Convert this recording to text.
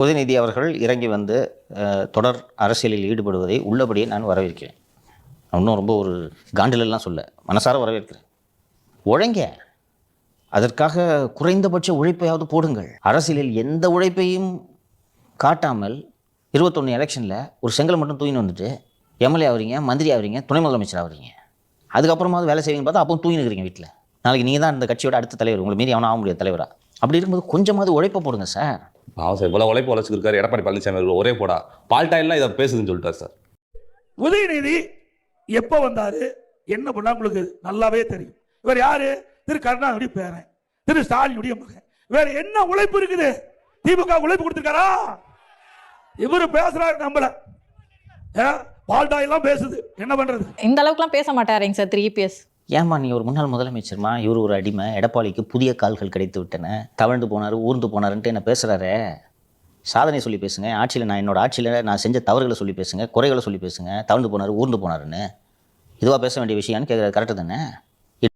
உதயநிதி அவர்கள் இறங்கி வந்து தொடர் அரசியலில் ஈடுபடுவதை உள்ளபடியே நான் வரவேற்கிறேன். இன்னும் ரொம்ப ஒரு காண்டிலெல்லாம் சொல்ல, மனசார வரவேற்கிறேன். உழைங்க, அதற்காக குறைந்தபட்ச உழைப்பையாவது போடுங்கள். அரசியலில் எந்த உழைப்பையும் காட்டாமல் 21 எலெக்ஷனில் ஒரு செங்கலை மட்டும் தூக்கின்னு வந்துட்டு எம்எல்ஏ ஆகிறீங்க, மந்திரி ஆகிறீங்க, துணை முதலமைச்சர் ஆகிறீங்க. அதுக்கப்புறமாவது வேலை செய்வீங்க பார்த்தா அப்போ தூங்கின்னு இருக்கிறீங்க வீட்டில். நாளைக்கு நீங்கள் தான் இந்த கட்சியோட அடுத்த தலைவர், உங்களை மீறி அவனும் ஆக முடியாது தலைவராக. அப்படி இருக்கும்போது கொஞ்சமாவது உழைப்பை போடுங்க சார். சார் இவ்வளோ உழைப்பு உழைச்சிருக்காரு எடப்பாடி பழனிசாமி ஒரே போடா பால்டாயிலாம் இதை பேசுதுன்னு சொல்லிட்டார் சார். உதயநிதி எப்போ வந்தாரு, என்ன பண்ணா உங்களுக்கு நல்லாவே தெரியும். இவர் யாரு? திரு கருணாநிதி பேரன், திரு ஸ்டாலினுடைய மகன். வேற என்ன உழைப்பு இருக்குது? திமுக உழைப்பு கொடுத்திருக்காரா? இவரு பேசுறாரு, நம்மள பால்டாயெல்லாம் பேசுது, என்ன பண்றது? இந்த அளவுக்குலாம் பேச மாட்டாருங்க சார் 3PS. ஏம்மா நீ ஒரு முன்னாள் முதலமைச்சர்மா, இவர் ஒரு அடிமை, எடப்பாடிக்கு புதிய கால்கள் கிடைத்து விட்டன, தவழ்ந்து போனார், ஊர்ந்து போனாருன்ட்டு என்ன பேசுகிறாரே. சாதனை சொல்லி பேசுங்க, ஆட்சியில் நான் என்னோட ஆட்சியில் நான் செஞ்ச தவறுகளை சொல்லி பேசுங்க, குறைகளை சொல்லி பேசுங்க. தவழ்ந்து போனார், ஊர்ந்து போனாருன்னு இதுவாக பேச வேண்டிய விஷயம்னு கேட்குறது கரெக்டு தானே?